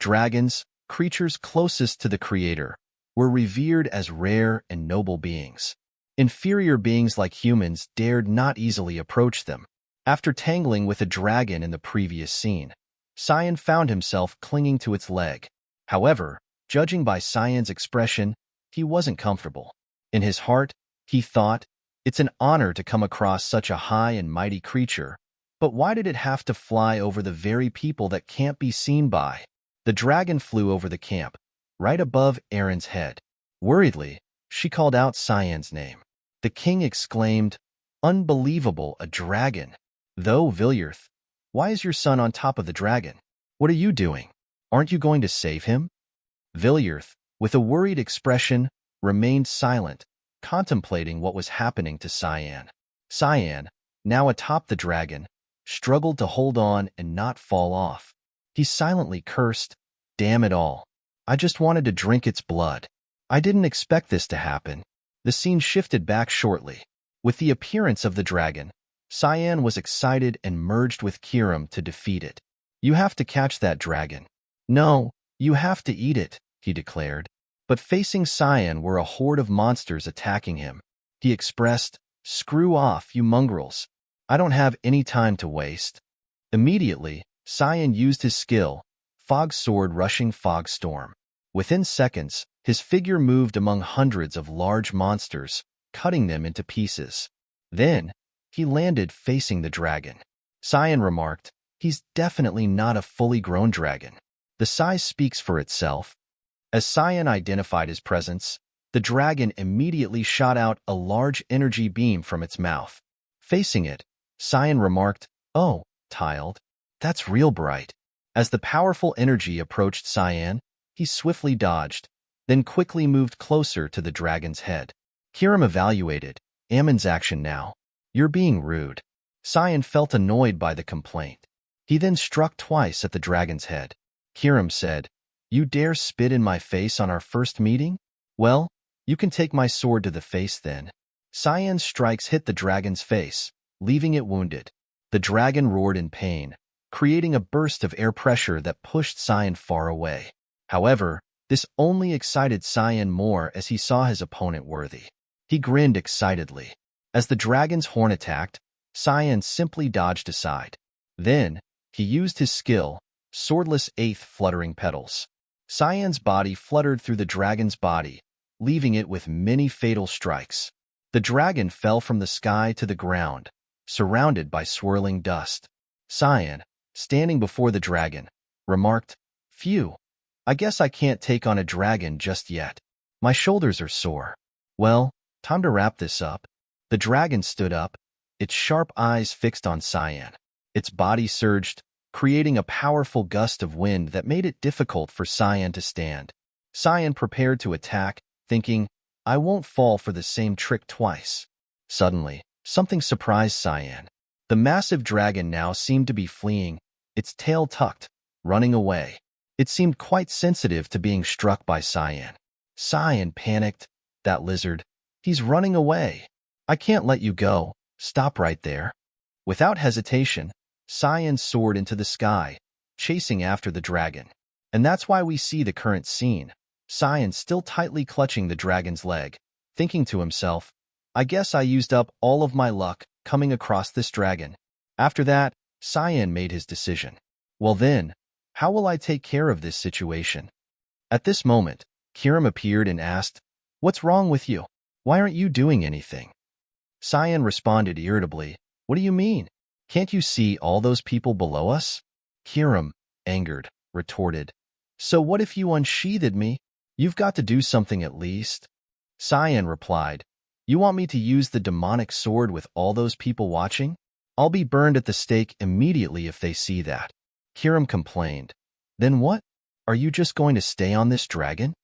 Dragons, creatures closest to the Creator, were revered as rare and noble beings. Inferior beings like humans dared not easily approach them. After tangling with a dragon in the previous scene, Cyan found himself clinging to its leg. However, judging by Cyan's expression, he wasn't comfortable. In his heart, he thought, it's an honor to come across such a high and mighty creature, but why did it have to fly over the very people that can't be seen by? The dragon flew over the camp, right above Erin's head. Worriedly, she called out Cyan's name. The king exclaimed, "Unbelievable, a dragon! Though, Vilyrth, why is your son on top of the dragon? What are you doing? Aren't you going to save him?" Vilyrth, with a worried expression, remained silent, contemplating what was happening to Cyan. Cyan, now atop the dragon, struggled to hold on and not fall off. He silently cursed, "Damn it all. I just wanted to drink its blood. I didn't expect this to happen." The scene shifted back shortly. With the appearance of the dragon, Cyan was excited and merged with Kirim to defeat it. "You have to catch that dragon." "No, you have to eat it," he declared. But facing Cyan were a horde of monsters attacking him. He expressed, "Screw off, you mongrels. I don't have any time to waste." Immediately, Cyan used his skill, Fog Sword Rushing Fog Storm. Within seconds, his figure moved among hundreds of large monsters, cutting them into pieces. Then, he landed facing the dragon. Cyan remarked, "He's definitely not a fully grown dragon." The size speaks for itself. As Cyan identified his presence, the dragon immediately shot out a large energy beam from its mouth. Facing it, Cyan remarked, "Oh, tiled. That's real bright." As the powerful energy approached Cyan, he swiftly dodged, then quickly moved closer to the dragon's head. Kirim evaluated, "Ammon's action now. You're being rude." Cyan felt annoyed by the complaint. He then struck twice at the dragon's head. Kirim said, "You dare spit in my face on our first meeting? Well, you can take my sword to the face then." Cyan's strikes hit the dragon's face, leaving it wounded. The dragon roared in pain, creating a burst of air pressure that pushed Cyan far away. However, this only excited Cyan more as he saw his opponent worthy. He grinned excitedly. As the dragon's horn attacked, Cyan simply dodged aside. Then, he used his skill, Swordless Eighth Fluttering Petals. Cyan's body fluttered through the dragon's body, leaving it with many fatal strikes. The dragon fell from the sky to the ground, surrounded by swirling dust. Cyan, standing before the dragon, remarked, "Phew, I guess I can't take on a dragon just yet. My shoulders are sore. Well, time to wrap this up." The dragon stood up, its sharp eyes fixed on Cyan. Its body surged, creating a powerful gust of wind that made it difficult for Cyan to stand. Cyan prepared to attack, thinking, "I won't fall for the same trick twice." Suddenly, something surprised Cyan. The massive dragon now seemed to be fleeing, its tail tucked, running away. It seemed quite sensitive to being struck by Cyan. Cyan panicked. "That lizard. He's running away. I can't let you go. Stop right there." Without hesitation, Cyan soared into the sky, chasing after the dragon. And that's why we see the current scene. Cyan still tightly clutching the dragon's leg, thinking to himself, "I guess I used up all of my luck coming across this dragon." After that, Cyan made his decision. Well then, how will I take care of this situation? At this moment, Kirim appeared and asked, "What's wrong with you? Why aren't you doing anything?" Cyan responded irritably, "What do you mean? Can't you see all those people below us?" Kirim, angered, retorted, "So what if you unsheathed me? You've got to do something at least." Cyan replied, "You want me to use the demonic sword with all those people watching? I'll be burned at the stake immediately if they see that." Kirim complained, "Then what? Are you just going to stay on this dragon?"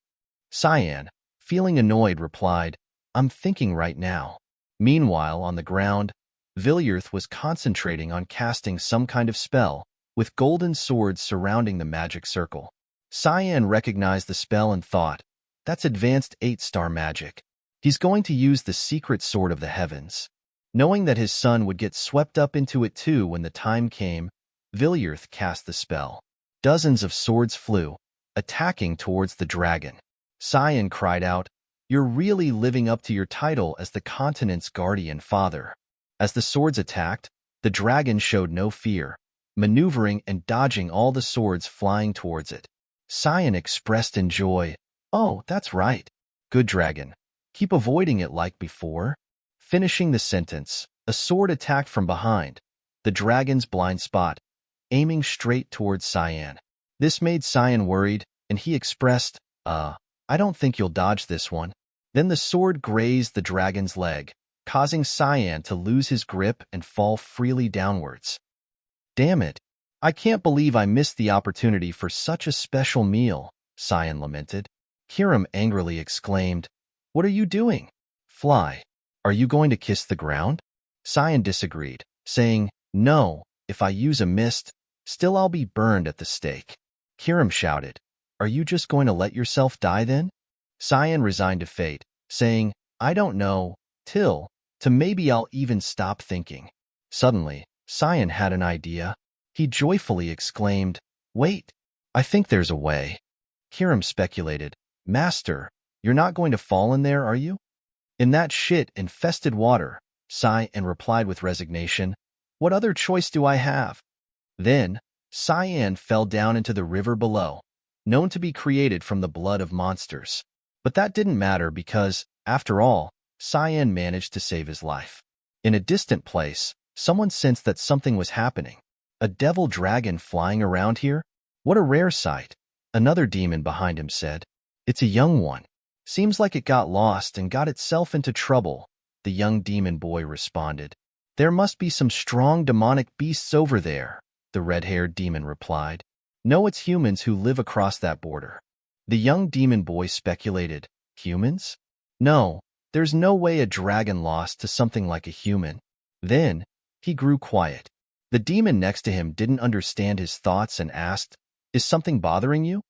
Cyan, feeling annoyed, replied, "I'm thinking right now." Meanwhile, on the ground, Vilyrth was concentrating on casting some kind of spell, with golden swords surrounding the magic circle. Cyan recognized the spell and thought, "That's advanced 8-star magic. He's going to use the secret sword of the heavens." Knowing that his son would get swept up into it too when the time came, Vilyrth cast the spell. Dozens of swords flew, attacking towards the dragon. Cyan cried out, "You're really living up to your title as the continent's guardian father." As the swords attacked, the dragon showed no fear, maneuvering and dodging all the swords flying towards it. Cyan expressed in joy, "Oh, that's right. Good dragon. Keep avoiding it like before." Finishing the sentence, a sword attacked from behind, the dragon's blind spot, aiming straight towards Cyan. This made Cyan worried, and he expressed, I don't think you'll dodge this one." Then the sword grazed the dragon's leg, causing Cyan to lose his grip and fall freely downwards. "Damn it. I can't believe I missed the opportunity for such a special meal," Cyan lamented. Kirim angrily exclaimed, "What are you doing? Fly. Are you going to kiss the ground?" Cyan disagreed, saying, "No, if I use a mist, still I'll be burned at the stake." Kirim shouted, "Are you just going to let yourself die then?" Cyan resigned to fate, saying, "I don't know, till maybe I'll even stop thinking." Suddenly, Cyan had an idea. He joyfully exclaimed, "Wait, I think there's a way." Kirim speculated, "Master, you're not going to fall in there, are you?" "In that shit-infested water," Cyan replied with resignation. "What other choice do I have?" Then, Cyan fell down into the river below, known to be created from the blood of monsters. But that didn't matter because, after all, Cyan managed to save his life. In a distant place, someone sensed that something was happening. "A devil dragon flying around here? What a rare sight," another demon behind him said. "It's a young one. Seems like it got lost and got itself into trouble," the young demon boy responded. "There must be some strong demonic beasts over there," the red-haired demon replied. "No, it's humans who live across that border." The young demon boy speculated, "Humans? No, there's no way a dragon lost to something like a human." Then, he grew quiet. The demon next to him didn't understand his thoughts and asked, "Is something bothering you?"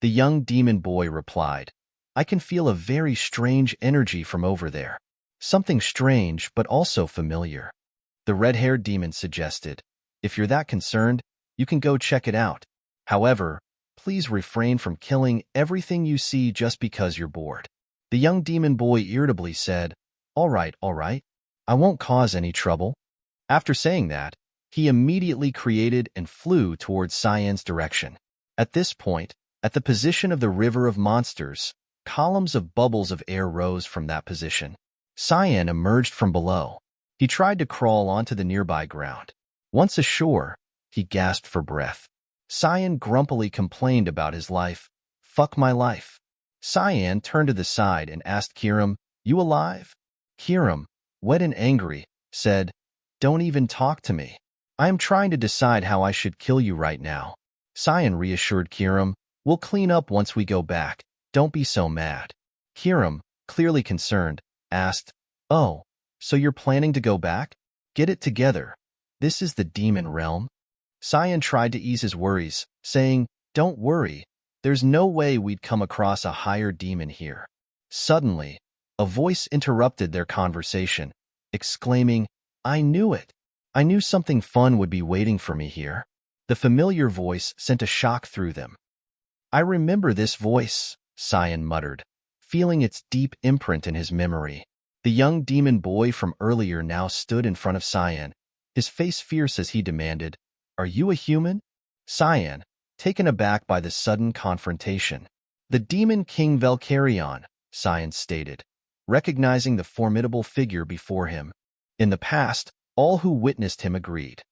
The young demon boy replied, "I can feel a very strange energy from over there. Something strange, but also familiar." The red-haired demon suggested, "If you're that concerned, you can go check it out. However, please refrain from killing everything you see just because you're bored." The young demon boy irritably said, all right, I won't cause any trouble." After saying that, he immediately created and flew towards Cyan's direction. At this point, at the position of the river of monsters, columns of bubbles of air rose from that position. Cyan emerged from below. He tried to crawl onto the nearby ground. Once ashore, he gasped for breath. Cyan grumpily complained about his life. "Fuck my life." Cyan turned to the side and asked Kirim, "You alive?" Kirim, wet and angry, said, "Don't even talk to me. I am trying to decide how I should kill you right now." Cyan reassured Kirim, "We'll clean up once we go back. Don't be so mad." Kirim, clearly concerned, asked, "Oh, so you're planning to go back? Get it together. This is the demon realm." Cyan tried to ease his worries, saying, "Don't worry. There's no way we'd come across a higher demon here." Suddenly, a voice interrupted their conversation, exclaiming, "I knew it. I knew something fun would be waiting for me here." The familiar voice sent a shock through them. "I remember this voice," Cyan muttered, feeling its deep imprint in his memory. The young demon boy from earlier now stood in front of Cyan, his face fierce as he demanded, "Are you a human?" Cyan, taken aback by the sudden confrontation. "The demon king Valkyrion," Cyan stated, recognizing the formidable figure before him. In the past, all who witnessed him agreed.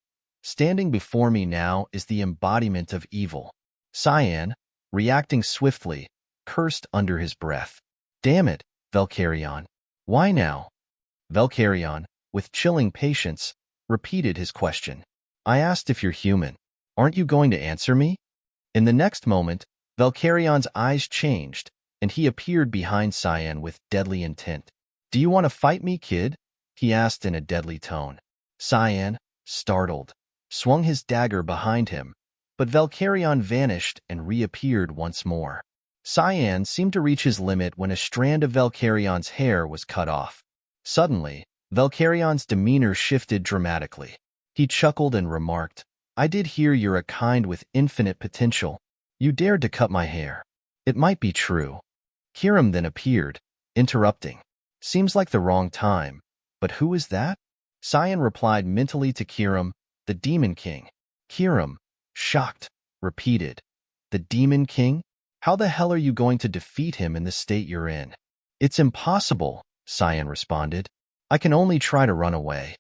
Standing before me now is the embodiment of evil. Cyan, reacting swiftly, cursed under his breath. "Damn it, Valkyrion. Why now?" Valkyrion, with chilling patience, repeated his question. "I asked if you're human. Aren't you going to answer me?" In the next moment, Valkyrion's eyes changed, and he appeared behind Cyan with deadly intent. "Do you want to fight me, kid?" he asked in a deadly tone. Cyan, startled, swung his dagger behind him, but Valkyrion vanished and reappeared once more. Cyan seemed to reach his limit when a strand of Valkyrion's hair was cut off. Suddenly, Valkyrion's demeanor shifted dramatically. He chuckled and remarked, "I did hear you're a kind with infinite potential. You dared to cut my hair. It might be true. Kiram then appeared, interrupting. Seems like the wrong time. But who is that? Cyan replied mentally to Kiram, the Demon King. Kiram, shocked, repeated. The Demon King? How the hell are you going to defeat him in the state you're in? It's impossible, Cyan responded. I can only try to run away.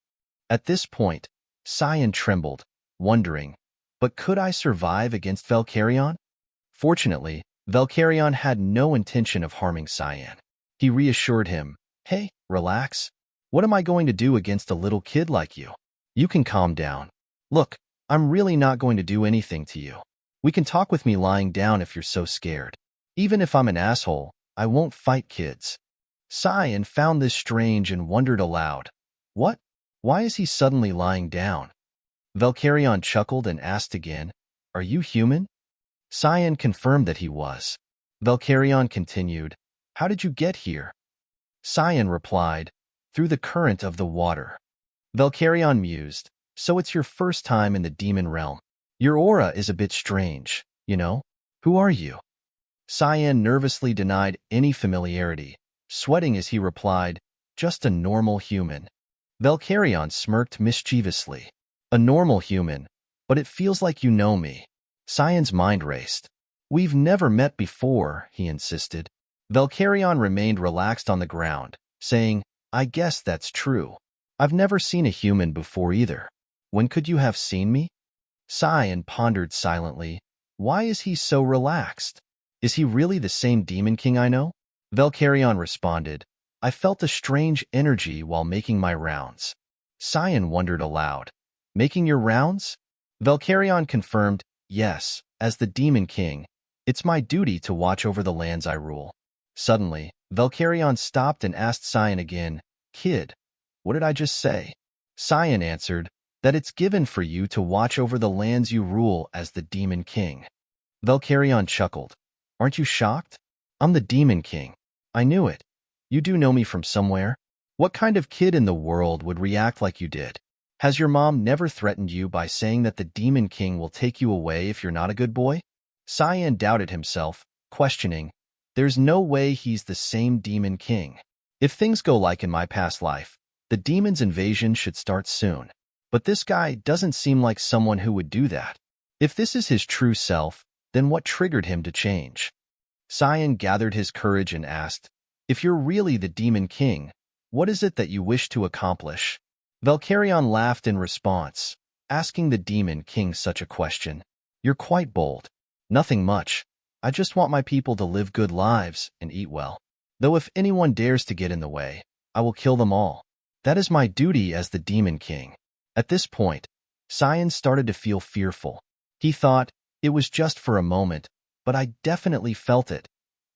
At this point, Cyan trembled, wondering, but could I survive against Valkyrion? Fortunately, Valkyrion had no intention of harming Cyan. He reassured him, hey, relax. What am I going to do against a little kid like you? You can calm down. Look, I'm really not going to do anything to you. We can talk with me lying down if you're so scared. Even if I'm an asshole, I won't fight kids. Cyan found this strange and wondered aloud. What? Why is he suddenly lying down? Valkyrion chuckled and asked again, are you human? Cyan confirmed that he was. Valkyrion continued, how did you get here? Cyan replied, through the current of the water. Valkyrion mused, so it's your first time in the demon realm. Your aura is a bit strange, you know? Who are you? Cyan nervously denied any familiarity, sweating as he replied, just a normal human. Valkyrion smirked mischievously. A normal human, but it feels like you know me. Cyan's mind raced. We've never met before, he insisted. Valkyrion remained relaxed on the ground, saying, I guess that's true. I've never seen a human before either. When could you have seen me? Cyan pondered silently. Why is he so relaxed? Is he really the same Demon King I know? Valkyrion responded, I felt a strange energy while making my rounds. Cyan wondered aloud. Making your rounds? Valkyrion confirmed, yes, as the Demon King. It's my duty to watch over the lands I rule. Suddenly, Valkyrion stopped and asked Cyan again, Kid, what did I just say? Cyan answered, that it's given for you to watch over the lands you rule as the Demon King. Valkyrion chuckled. Aren't you shocked? I'm the Demon King. I knew it. You do know me from somewhere. What kind of kid in the world would react like you did? Has your mom never threatened you by saying that the Demon King will take you away if you're not a good boy? Cyan doubted himself, questioning, there's no way he's the same Demon King. If things go like in my past life, the demon's invasion should start soon. But this guy doesn't seem like someone who would do that. If this is his true self, then what triggered him to change? Cyan gathered his courage and asked, if you're really the Demon King, what is it that you wish to accomplish? Valkyrion laughed in response, asking the Demon King such a question. You're quite bold. Nothing much. I just want my people to live good lives and eat well. Though if anyone dares to get in the way, I will kill them all. That is my duty as the Demon King. At this point, Cyan started to feel fearful. He thought, it was just for a moment, but I definitely felt it.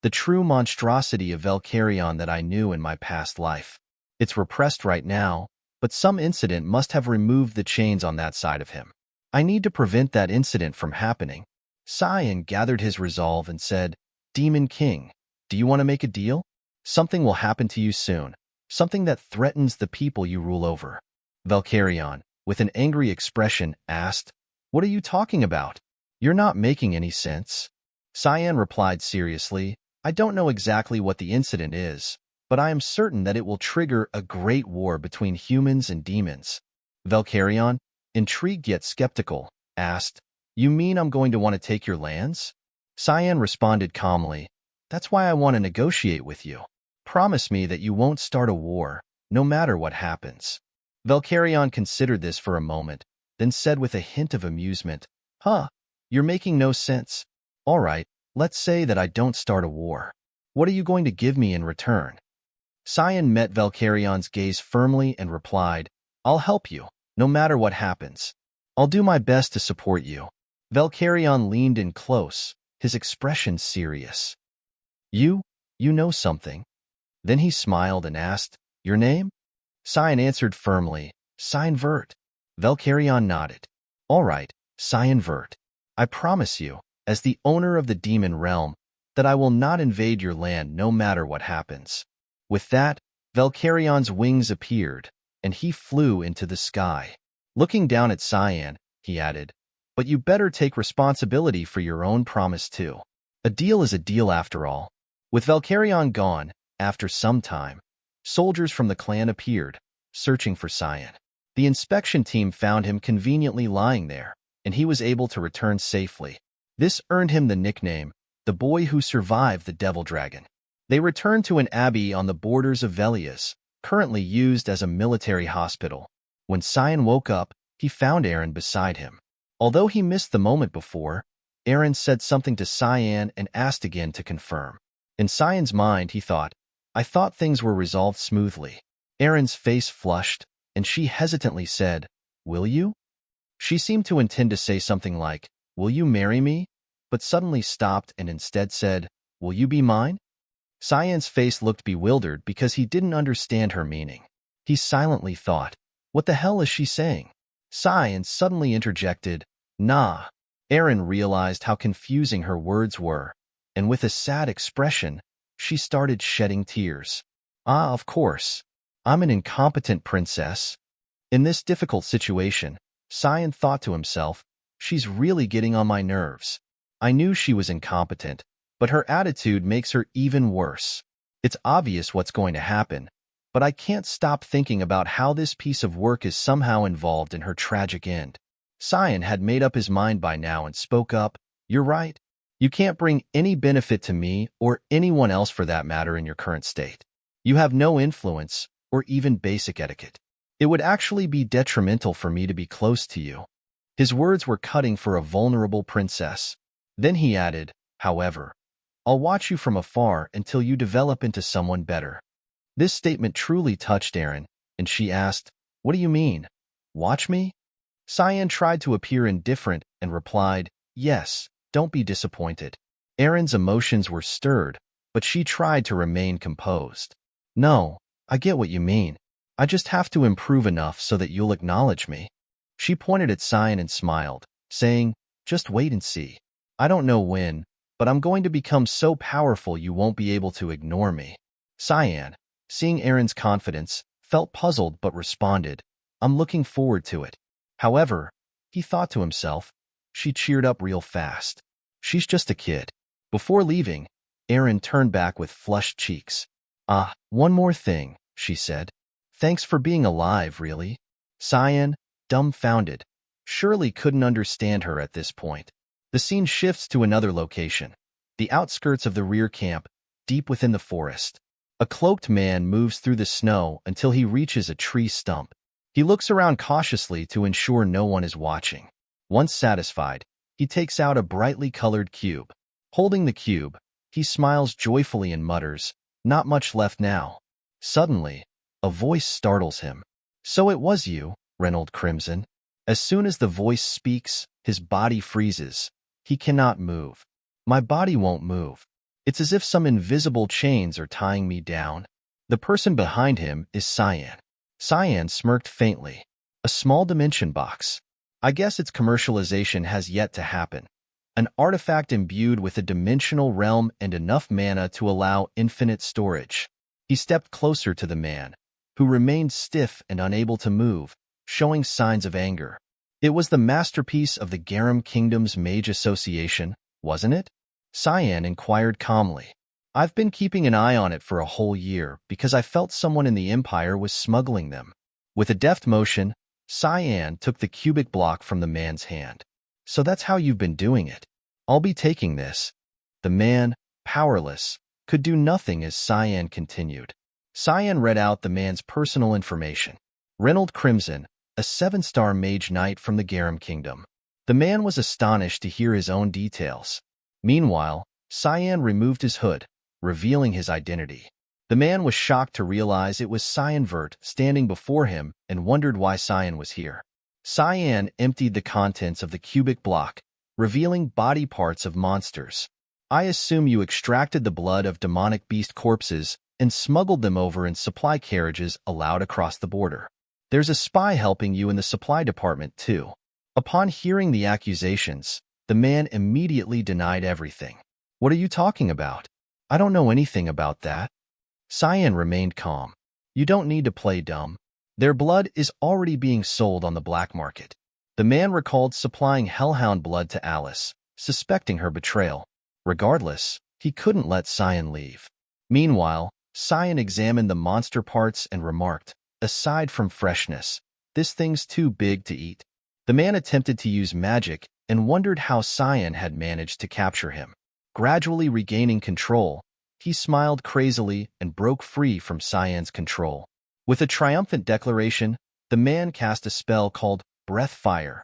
The true monstrosity of Valkyrion that I knew in my past life. It's repressed right now, but some incident must have removed the chains on that side of him. I need to prevent that incident from happening. Cyan gathered his resolve and said, Demon King, do you want to make a deal? Something will happen to you soon. Something that threatens the people you rule over. Valkyrion, with an angry expression, asked, what are you talking about? You're not making any sense. Cyan replied seriously, I don't know exactly what the incident is, but I am certain that it will trigger a great war between humans and demons. Valkyrion, intrigued yet skeptical, asked, you mean I'm going to want to take your lands? Cyan responded calmly, that's why I want to negotiate with you. Promise me that you won't start a war, no matter what happens. Valkyrion considered this for a moment, then said with a hint of amusement, you're making no sense. All right, let's say that I don't start a war. What are you going to give me in return? Cyan met Valkyrion's gaze firmly and replied, I'll help you, no matter what happens. I'll do my best to support you. Valkyrion leaned in close, his expression serious. You know something. Then he smiled and asked, your name? Cyan answered firmly, Cyan Vert. Valkyrion nodded. All right, Cyan Vert. I promise you, as the owner of the demon realm, that I will not invade your land no matter what happens. With that, Valkyrion's wings appeared, and he flew into the sky. Looking down at Cyan, he added, but you better take responsibility for your own promise too. A deal is a deal after all. With Valkyrion gone, after some time, soldiers from the clan appeared, searching for Cyan. The inspection team found him conveniently lying there, and he was able to return safely. This earned him the nickname, the boy who survived the Devil Dragon. They returned to an abbey on the borders of Velius, currently used as a military hospital. When Cyan woke up, he found Eren beside him. Although he missed the moment before, Eren said something to Cyan and asked again to confirm. In Cyan's mind, he thought, I thought things were resolved smoothly. Eren's face flushed, and she hesitantly said, Will you? She seemed to intend to say something like, Will you marry me? But suddenly stopped and instead said, Will you be mine? Cyan's face looked bewildered because he didn't understand her meaning. He silently thought, What the hell is she saying? Cyan suddenly interjected, Nah. Eren realized how confusing her words were, and with a sad expression, she started shedding tears. Ah, of course. I'm an incompetent princess. In this difficult situation, Cyan thought to himself, she's really getting on my nerves. I knew she was incompetent, but her attitude makes her even worse. It's obvious what's going to happen, but I can't stop thinking about how this piece of work is somehow involved in her tragic end. Cyan had made up his mind by now and spoke up, You're right. You can't bring any benefit to me or anyone else for that matter in your current state. You have no influence or even basic etiquette. It would actually be detrimental for me to be close to you. His words were cutting for a vulnerable princess. Then he added, However, I'll watch you from afar until you develop into someone better. This statement truly touched Eren, and she asked, What do you mean? Watch me? Cyan tried to appear indifferent and replied, Yes, don't be disappointed. Eren's emotions were stirred, but she tried to remain composed. No, I get what you mean. I just have to improve enough so that you'll acknowledge me. She pointed at Cyan and smiled, saying, Just wait and see. I don't know when, but I'm going to become so powerful you won't be able to ignore me. Cyan, seeing Eren's confidence, felt puzzled but responded, I'm looking forward to it. However, he thought to himself, she cheered up real fast. She's just a kid. Before leaving, Eren turned back with flushed cheeks. Ah, one more thing, she said. Thanks for being alive, really. Cyan, dumbfounded, surely couldn't understand her at this point. The scene shifts to another location, the outskirts of the rear camp, deep within the forest. A cloaked man moves through the snow until he reaches a tree stump. He looks around cautiously to ensure no one is watching. Once satisfied, he takes out a brightly colored cube. Holding the cube, he smiles joyfully and mutters, Not much left now. Suddenly, a voice startles him. So it was you, Reynold Crimson. As soon as the voice speaks, his body freezes. He cannot move. My body won't move. It's as if some invisible chains are tying me down. The person behind him is Cyan. Cyan smirked faintly. A small dimension box. I guess its commercialization has yet to happen. An artifact imbued with a dimensional realm and enough mana to allow infinite storage. He stepped closer to the man, who remained stiff and unable to move, showing signs of anger. It was the masterpiece of the Garum Kingdom's Mage Association, wasn't it? Cyan inquired calmly. I've been keeping an eye on it for a whole year because I felt someone in the Empire was smuggling them. With a deft motion, Cyan took the cubic block from the man's hand. So that's how you've been doing it. I'll be taking this. The man, powerless, could do nothing as Cyan continued. Cyan read out the man's personal information. Reynold Crimson, a 7-star mage knight from the Garum Kingdom. The man was astonished to hear his own details. Meanwhile, Cyan removed his hood, revealing his identity. The man was shocked to realize it was Cyan Vert standing before him and wondered why Cyan was here. Cyan emptied the contents of the cubic block, revealing body parts of monsters. I assume you extracted the blood of demonic beast corpses and smuggled them over in supply carriages allowed across the border. There's a spy helping you in the supply department, too. Upon hearing the accusations, the man immediately denied everything. What are you talking about? I don't know anything about that. Cyan remained calm. You don't need to play dumb. Their blood is already being sold on the black market. The man recalled supplying hellhound blood to Alice, suspecting her betrayal. Regardless, he couldn't let Cyan leave. Meanwhile, Cyan examined the monster parts and remarked, "Aside from freshness, this thing's too big to eat." The man attempted to use magic and wondered how Cyan had managed to capture him. Gradually regaining control, he smiled crazily and broke free from Cyan's control. With a triumphant declaration, the man cast a spell called Breath Fire,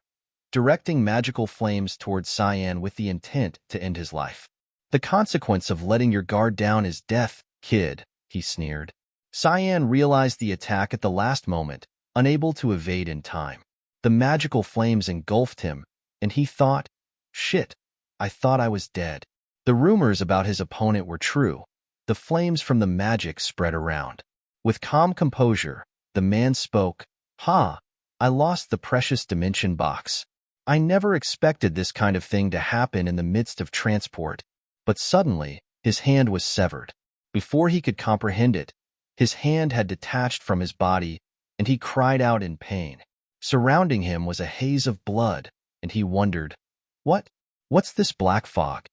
directing magical flames toward Cyan with the intent to end his life. "The consequence of letting your guard down is death, kid," he sneered. Cyan realized the attack at the last moment, unable to evade in time. The magical flames engulfed him, and he thought, "Shit, I thought I was dead." The rumors about his opponent were true. The flames from the magic spread around. With calm composure, the man spoke, "Ha, I lost the precious dimension box. I never expected this kind of thing to happen in the midst of transport." But suddenly, his hand was severed. Before he could comprehend it, his hand had detached from his body, and he cried out in pain. Surrounding him was a haze of blood, and he wondered, What's this black fog?"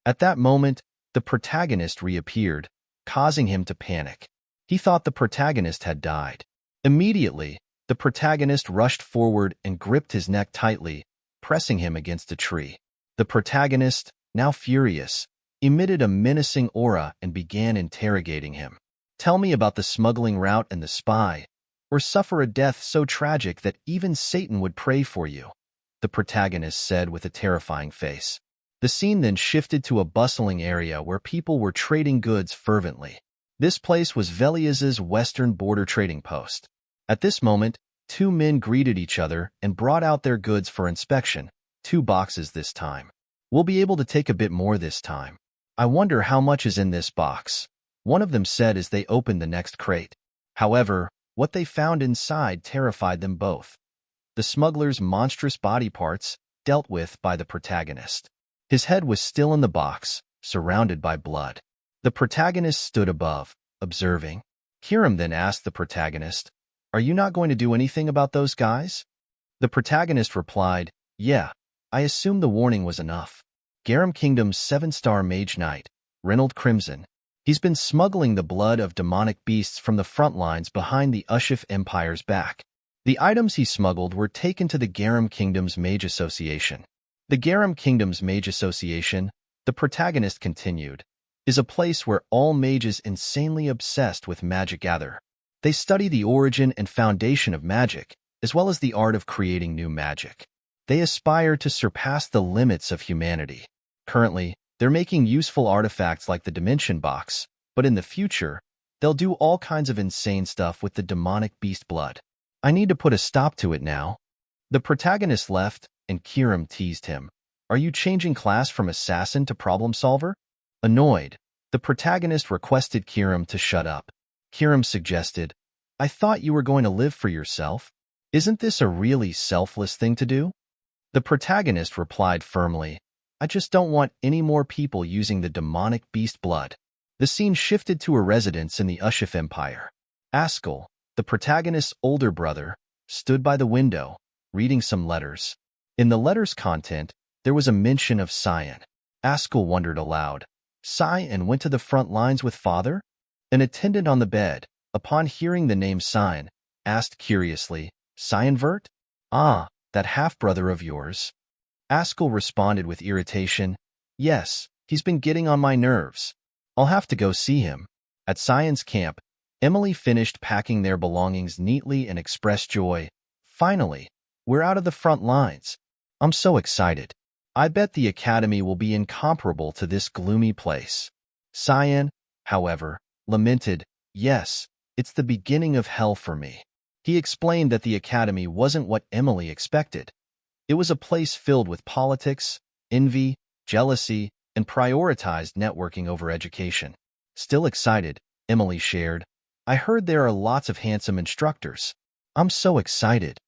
At that moment, the protagonist reappeared, causing him to panic. He thought the protagonist had died. Immediately, the protagonist rushed forward and gripped his neck tightly, pressing him against a tree. The protagonist, now furious, emitted a menacing aura and began interrogating him. "Tell me about the smuggling route and the spy, or suffer a death so tragic that even Satan would pray for you," the protagonist said with a terrifying face. The scene then shifted to a bustling area where people were trading goods fervently. This place was Veliaz's western border trading post. At this moment, two men greeted each other and brought out their goods for inspection, 2 boxes this time. "We'll be able to take a bit more this time. I wonder how much is in this box," one of them said as they opened the next crate. However, what they found inside terrified them both. The smuggler's monstrous body parts, dealt with by the protagonist. His head was still in the box, surrounded by blood. The protagonist stood above, observing. Kiram then asked the protagonist, "Are you not going to do anything about those guys?" The protagonist replied, "Yeah, I assume the warning was enough." Garam Kingdom's 7-star mage knight, Reynold Crimson. He's been smuggling the blood of demonic beasts from the front lines behind the Ushif Empire's back. The items he smuggled were taken to the Garam Kingdom's Mage Association. The Garam Kingdom's Mage Association, the protagonist continued, is a place where all mages insanely obsessed with magic gather. They study the origin and foundation of magic, as well as the art of creating new magic. They aspire to surpass the limits of humanity. Currently, they're making useful artifacts like the Dimension Box, but in the future, they'll do all kinds of insane stuff with the demonic beast blood. I need to put a stop to it now. The protagonist left, and Kiram teased him. "Are you changing class from assassin to problem solver?" Annoyed, the protagonist requested Kiram to shut up. Kiram suggested, "I thought you were going to live for yourself. Isn't this a really selfless thing to do?" The protagonist replied firmly, "I just don't want any more people using the demonic beast blood." The scene shifted to a residence in the Ushif Empire. Askell, the protagonist's older brother, stood by the window, reading some letters. In the letters' content, there was a mention of Cyan. Askell wondered aloud. Cyan went to the front lines with father? An attendant on the bed, upon hearing the name Cyan, asked curiously, "Cyanvert? Ah, that half-brother of yours?" Askell responded with irritation, "Yes, he's been getting on my nerves. I'll have to go see him." At Cyan's camp, Emily finished packing their belongings neatly and expressed joy. "Finally, we're out of the front lines. I'm so excited. I bet the academy will be incomparable to this gloomy place." Cyan, however, lamented, "Yes, it's the beginning of hell for me." He explained that the academy wasn't what Emily expected. It was a place filled with politics, envy, jealousy, and prioritized networking over education. Still excited, Emily shared, "I heard there are lots of handsome instructors. I'm so excited."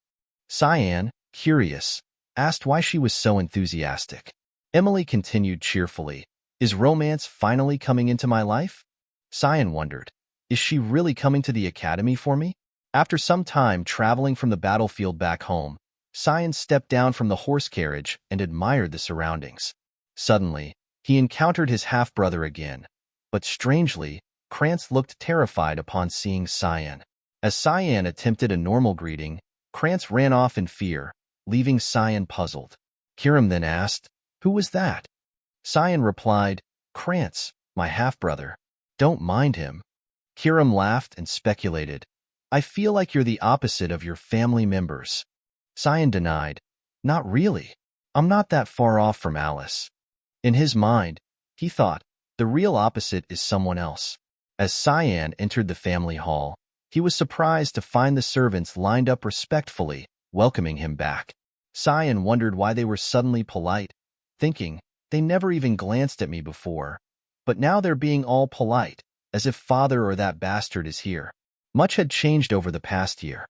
Cyan, curious, asked why she was so enthusiastic. Emily continued cheerfully, "Is romance finally coming into my life?" Cyan wondered, "Is she really coming to the academy for me?" After some time traveling from the battlefield back home, Cyan stepped down from the horse carriage and admired the surroundings. Suddenly, He encountered his half-brother again, but strangely, Krantz looked terrified upon seeing Cyan. As Cyan attempted a normal greeting, Krantz ran off in fear, leaving Cyan puzzled. Kiram then asked, "Who was that?" Cyan replied, "Krantz, my half-brother. Don't mind him." Kiram laughed and speculated, "I feel like you're the opposite of your family members." Cyan denied, "Not really. I'm not that far off from Alice." In his mind, he thought, the real opposite is someone else. As Cyan entered the family hall, he was surprised to find the servants lined up respectfully, welcoming him back. Cyan wondered why they were suddenly polite, thinking, they never even glanced at me before. But now they're being all polite, as if father or that bastard is here. Much had changed over the past year.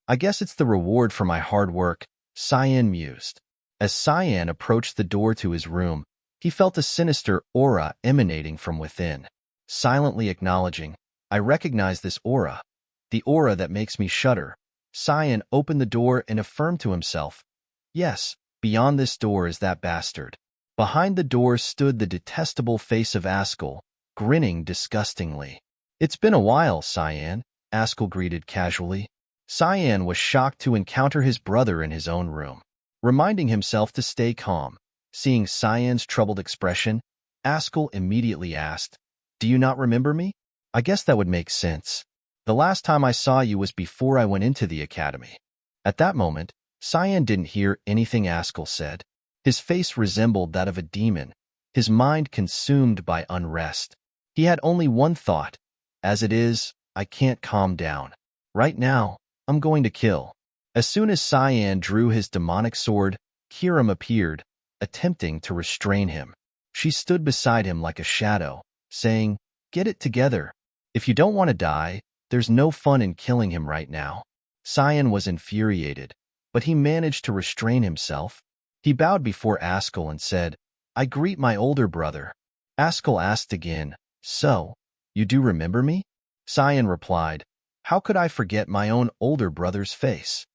"I guess it's the reward for my hard work," Cyan mused. As Cyan approached the door to his room, he felt a sinister aura emanating from within. Silently acknowledging, "I recognize this aura. The aura that makes me shudder." Cyan opened the door and affirmed to himself, "Yes, beyond this door is that bastard." Behind the door stood the detestable face of Askell, grinning disgustingly. "It's been a while, Cyan," Askell greeted casually. Cyan was shocked to encounter his brother in his own room. Reminding himself to stay calm, seeing Cyan's troubled expression, Askell immediately asked, "Do you not remember me? I guess that would make sense. The last time I saw you was before I went into the academy." At that moment, Cyan didn't hear anything Askell said. His face resembled that of a demon, his mind consumed by unrest. He had only one thought, "As it is, I can't calm down. Right now, I'm going to kill." As soon as Cyan drew his demonic sword, Kiram appeared, attempting to restrain him. She stood beside him like a shadow, saying, "Get it together. If you don't want to die, there's no fun in killing him right now." Cyan was infuriated, but he managed to restrain himself. He bowed before Askell and said, "I greet my older brother." Askell asked again, "So, you do remember me?" Cyan replied, "How could I forget my own older brother's face?"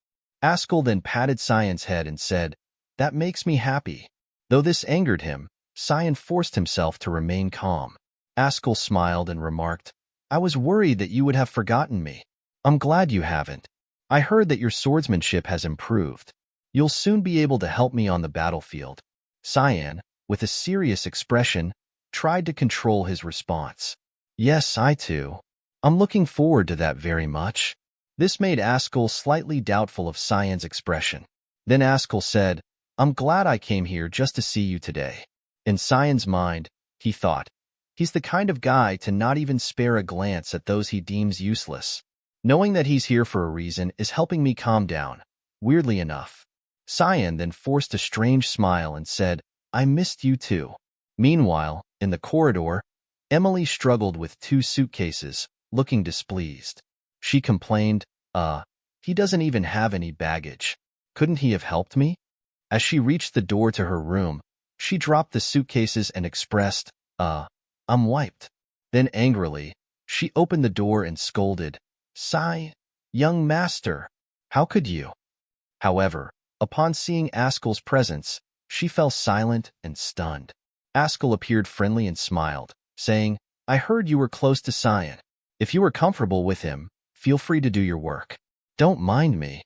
Askell then patted Cyan's head and said, "That makes me happy." Though this angered him, Cyan forced himself to remain calm. Askell smiled and remarked, "I was worried that you would have forgotten me. I'm glad you haven't. I heard that your swordsmanship has improved. You'll soon be able to help me on the battlefield." Cyan, with a serious expression, tried to control his response. "Yes, I too. I'm looking forward to that very much." This made Askell slightly doubtful of Cyan's expression. Then Askell said, "I'm glad I came here just to see you today." In Cyan's mind, he thought, he's the kind of guy to not even spare a glance at those he deems useless. Knowing that he's here for a reason is helping me calm down, weirdly enough. Cyan then forced a strange smile and said, "I missed you too." Meanwhile, in the corridor, Emily struggled with 2 suitcases, looking displeased. She complained, he doesn't even have any baggage. Couldn't he have helped me?" As she reached the door to her room, she dropped the suitcases and expressed, "I'm wiped." Then angrily, she opened the door and scolded, "Young master, how could you?" However, upon seeing Askell's presence, she fell silent and stunned. Askell appeared friendly and smiled, saying, "I heard you were close to Cyan. If you are comfortable with him, feel free to do your work. Don't mind me."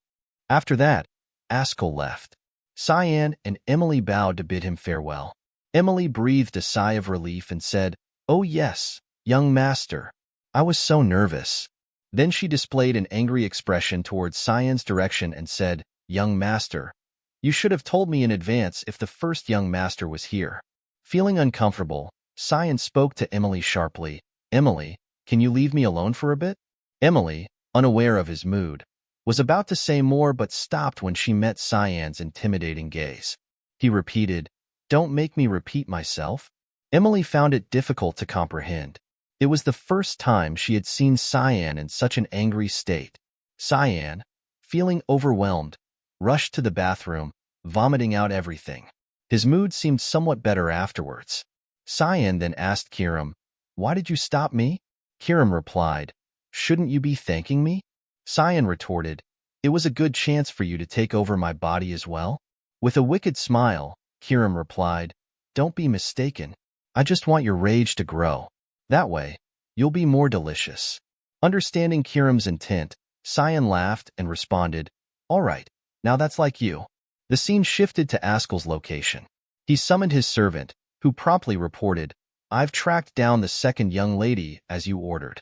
After that, Askell left. Cyan and Emily bowed to bid him farewell. Emily breathed a sigh of relief and said, "Oh yes, young master. I was so nervous." Then she displayed an angry expression towards Cyan's direction and said, "Young master, you should have told me in advance if the first young master was here." Feeling uncomfortable, Cyan spoke to Emily sharply, "Emily, can you leave me alone for a bit?" Emily, unaware of his mood, was about to say more but stopped when she met Cyan's intimidating gaze. He repeated, "Don't make me repeat myself." Emily found it difficult to comprehend. It was the first time she had seen Cyan in such an angry state. Cyan, feeling overwhelmed, rushed to the bathroom, vomiting out everything. His mood seemed somewhat better afterwards. Cyan then asked Kiram, "Why did you stop me?" Kiram replied, "Shouldn't you be thanking me?" Cyan retorted, "It was a good chance for you to take over my body as well." With a wicked smile, Kiram replied, don't be mistaken. I just want your rage to grow. That way, you'll be more delicious." Understanding Kiram's intent, Cyan laughed and responded, "All right, now that's like you." The scene shifted to Askel's location. He summoned his servant, who promptly reported, "I've tracked down the second young lady as you ordered."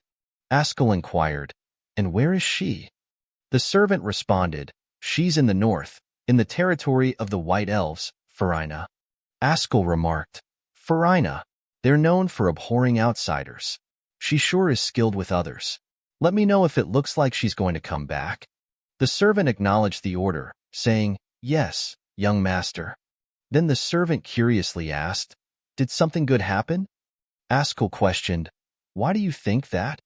Askel inquired, "And where is she?" The servant responded, "She's in the north, in the territory of the White Elves, Farina." Askel remarked, "Farina, they're known for abhorring outsiders. She sure is skilled with others. Let me know if it looks like she's going to come back." The servant acknowledged the order, saying, "Yes, young master." Then the servant curiously asked, "Did something good happen?" Askel questioned, "Why do you think that?"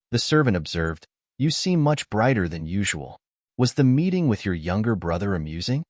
The servant observed, "You seem much brighter than usual. Was the meeting with your younger brother amusing?"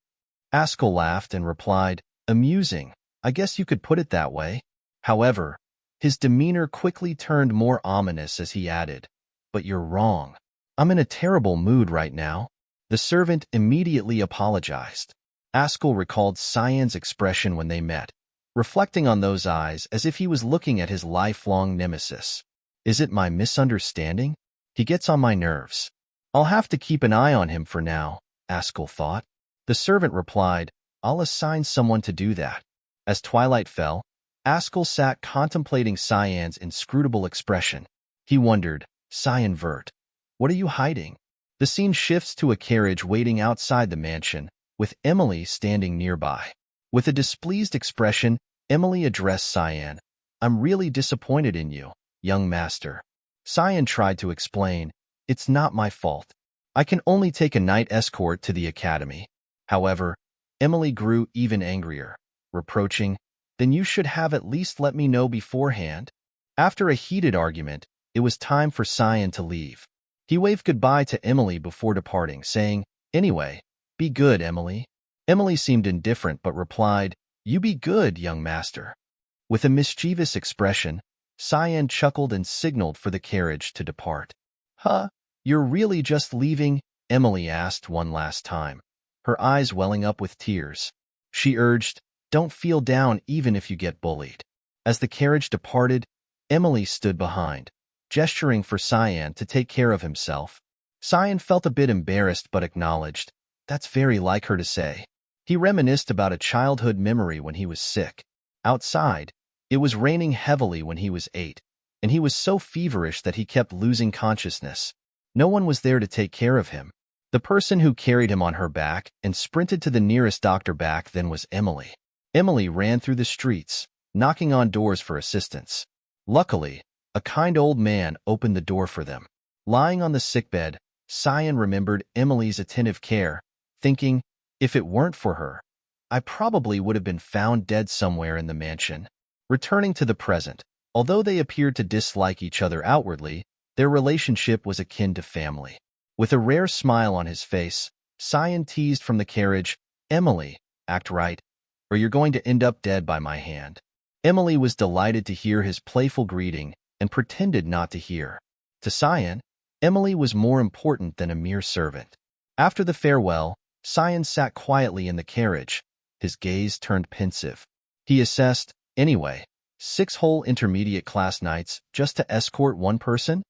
Askel laughed and replied, "Amusing, I guess you could put it that way." However, his demeanor quickly turned more ominous as he added, "But you're wrong. I'm in a terrible mood right now." The servant immediately apologized. Askel recalled Cyan's expression when they met, reflecting on those eyes as if he was looking at his lifelong nemesis. "Is it my misunderstanding? He gets on my nerves. I'll have to keep an eye on him for now," Askel thought. The servant replied, "I'll assign someone to do that." As twilight fell, Askel sat contemplating Cyan's inscrutable expression. He wondered, "Cyan Vert, what are you hiding?" The scene shifts to a carriage waiting outside the mansion, with Emily standing nearby. With a displeased expression, Emily addressed Cyan, "I'm really disappointed in you, young master." Cyan tried to explain, "It's not my fault. I can only take a night escort to the academy." However, Emily grew even angrier, reproaching, "Then you should have at least let me know beforehand." After a heated argument, it was time for Cyan to leave. He waved goodbye to Emily before departing, saying, "Anyway, be good, Emily." Emily seemed indifferent but replied, "You be good, young master." With a mischievous expression, Cyan chuckled and signaled for the carriage to depart. "Huh? You're really just leaving?" Emily asked one last time, her eyes welling up with tears. She urged, "Don't feel down even if you get bullied." As the carriage departed, Emily stood behind, gesturing for Cyan to take care of himself. Cyan felt a bit embarrassed but acknowledged, "That's very like her to say." He reminisced about a childhood memory when he was sick. Outside, it was raining heavily when he was 8, and he was so feverish that he kept losing consciousness. No one was there to take care of him. The person who carried him on her back and sprinted to the nearest doctor back then was Emily. Emily ran through the streets, knocking on doors for assistance. Luckily, a kind old man opened the door for them. Lying on the sickbed, Cyan remembered Emily's attentive care, thinking, "If it weren't for her, I probably would have been found dead somewhere in the mansion." Returning to the present, although they appeared to dislike each other outwardly, their relationship was akin to family. With a rare smile on his face, Cyan teased from the carriage, "Emily, act right, or you're going to end up dead by my hand." Emily was delighted to hear his playful greeting and pretended not to hear. To Cyan, Emily was more important than a mere servant. After the farewell, Cyan sat quietly in the carriage, his gaze turned pensive. He assessed, "Anyway, 6 whole intermediate class nights just to escort one person?"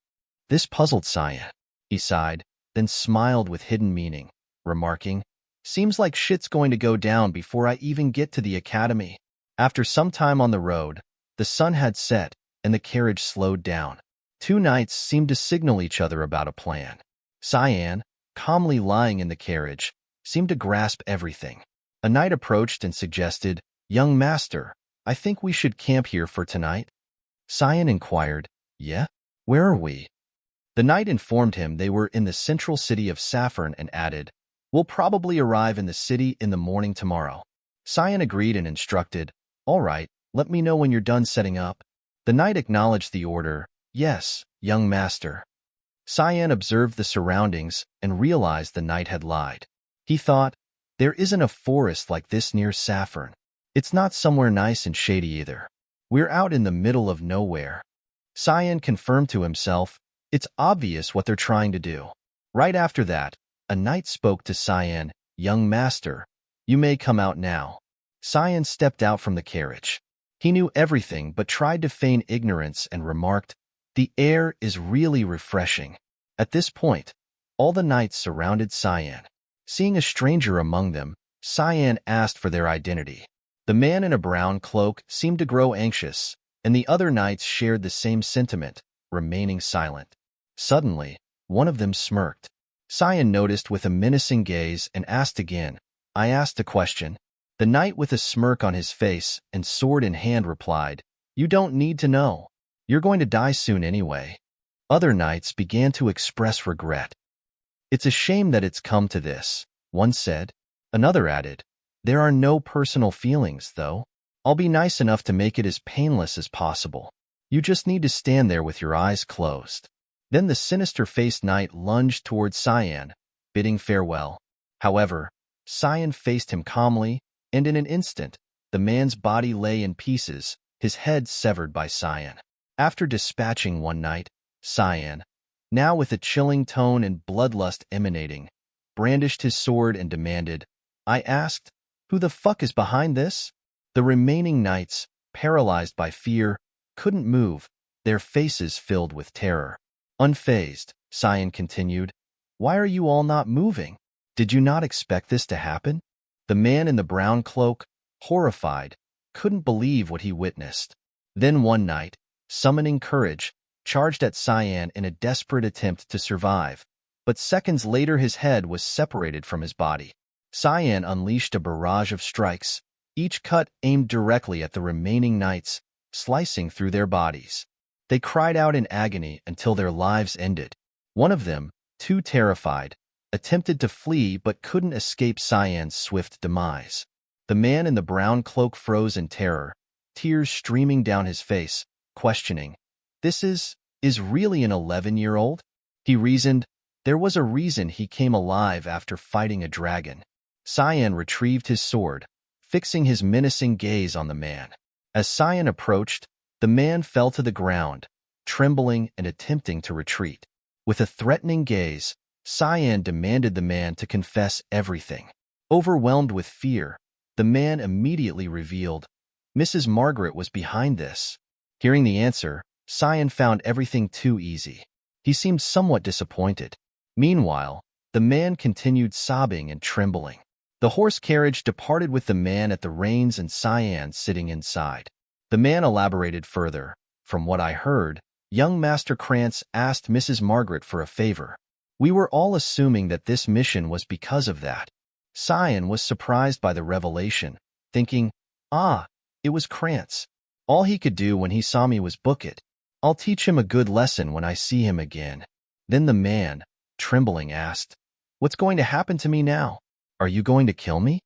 This puzzled Cyan. He sighed, then smiled with hidden meaning, remarking, "Seems like shit's going to go down before I even get to the academy." After some time on the road, the sun had set, and the carriage slowed down. 2 knights seemed to signal each other about a plan. Cyan, calmly lying in the carriage, seemed to grasp everything. A knight approached and suggested, "Young master, I think we should camp here for tonight." Cyan inquired, "Yeah? Where are we?" The knight informed him they were in the central city of Saffron and added, "We'll probably arrive in the city in the morning tomorrow." Cyan agreed and instructed, "All right, let me know when you're done setting up." The knight acknowledged the order, "Yes, young master." Cyan observed the surroundings and realized the knight had lied. He thought, "There isn't a forest like this near Saffron. It's not somewhere nice and shady either. We're out in the middle of nowhere." Cyan confirmed to himself, "It's obvious what they're trying to do." Right after that, a knight spoke to Cyan, "Young master, you may come out now." Cyan stepped out from the carriage. He knew everything but tried to feign ignorance and remarked, "The air is really refreshing." At this point, all the knights surrounded Cyan. Seeing a stranger among them, Cyan asked for their identity. The man in a brown cloak seemed to grow anxious, and the other knights shared the same sentiment, remaining silent. Suddenly, one of them smirked. Cyan noticed with a menacing gaze and asked again, "I asked a question." The knight with a smirk on his face and sword in hand replied, "You don't need to know. You're going to die soon anyway." Other knights began to express regret. "It's a shame that it's come to this," one said. Another added, "There are no personal feelings, though. I'll be nice enough to make it as painless as possible. You just need to stand there with your eyes closed." Then the sinister-faced knight lunged towards Cyan, bidding farewell. However, Cyan faced him calmly, and in an instant, the man's body lay in pieces, his head severed by Cyan. After dispatching one knight, Cyan, now with a chilling tone and bloodlust emanating, brandished his sword and demanded, "I asked, who the fuck is behind this?" The remaining knights, paralyzed by fear, couldn't move, their faces filled with terror. Unfazed, Cyan continued, "Why are you all not moving? Did you not expect this to happen?" The man in the brown cloak, horrified, couldn't believe what he witnessed. Then one knight, summoning courage, charged at Cyan in a desperate attempt to survive, but seconds later his head was separated from his body. Cyan unleashed a barrage of strikes, each cut aimed directly at the remaining knights, slicing through their bodies. They cried out in agony until their lives ended. One of them, too terrified, attempted to flee but couldn't escape Cyan's swift demise. The man in the brown cloak froze in terror, tears streaming down his face, questioning, "This is really an 11-year-old? He reasoned, "There was a reason he came alive after fighting a dragon." Cyan retrieved his sword, fixing his menacing gaze on the man. As Cyan approached, the man fell to the ground, trembling and attempting to retreat. With a threatening gaze, Cyan demanded the man to confess everything. Overwhelmed with fear, the man immediately revealed, "Mrs. Margaret was behind this." Hearing the answer, Cyan found everything too easy. He seemed somewhat disappointed. Meanwhile, the man continued sobbing and trembling. The horse carriage departed with the man at the reins and Cyan sitting inside. The man elaborated further. "From what I heard, young Master Krantz asked Mrs. Margaret for a favor. We were all assuming that this mission was because of that." Cyan was surprised by the revelation, thinking, it was Krantz. All he could do when he saw me was book it. I'll teach him a good lesson when I see him again. Then the man, trembling, asked, "What's going to happen to me now? Are you going to kill me?"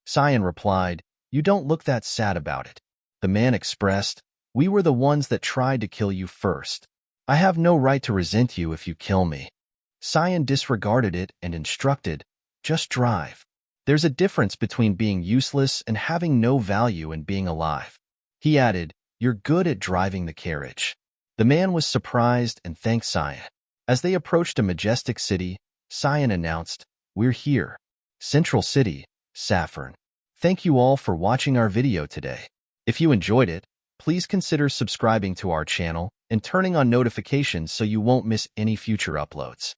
Cyan replied, "You don't look that sad about it." The man expressed, "We were the ones that tried to kill you first. I have no right to resent you if you kill me." Cyan disregarded it and instructed, "Just drive. There's a difference between being useless and having no value in being alive." He added, "You're good at driving the carriage." The man was surprised and thanked Cyan. As they approached a majestic city, Cyan announced, "We're here. Central City, Saffron." Thank you all for watching our video today. If you enjoyed it, please consider subscribing to our channel and turning on notifications so you won't miss any future uploads.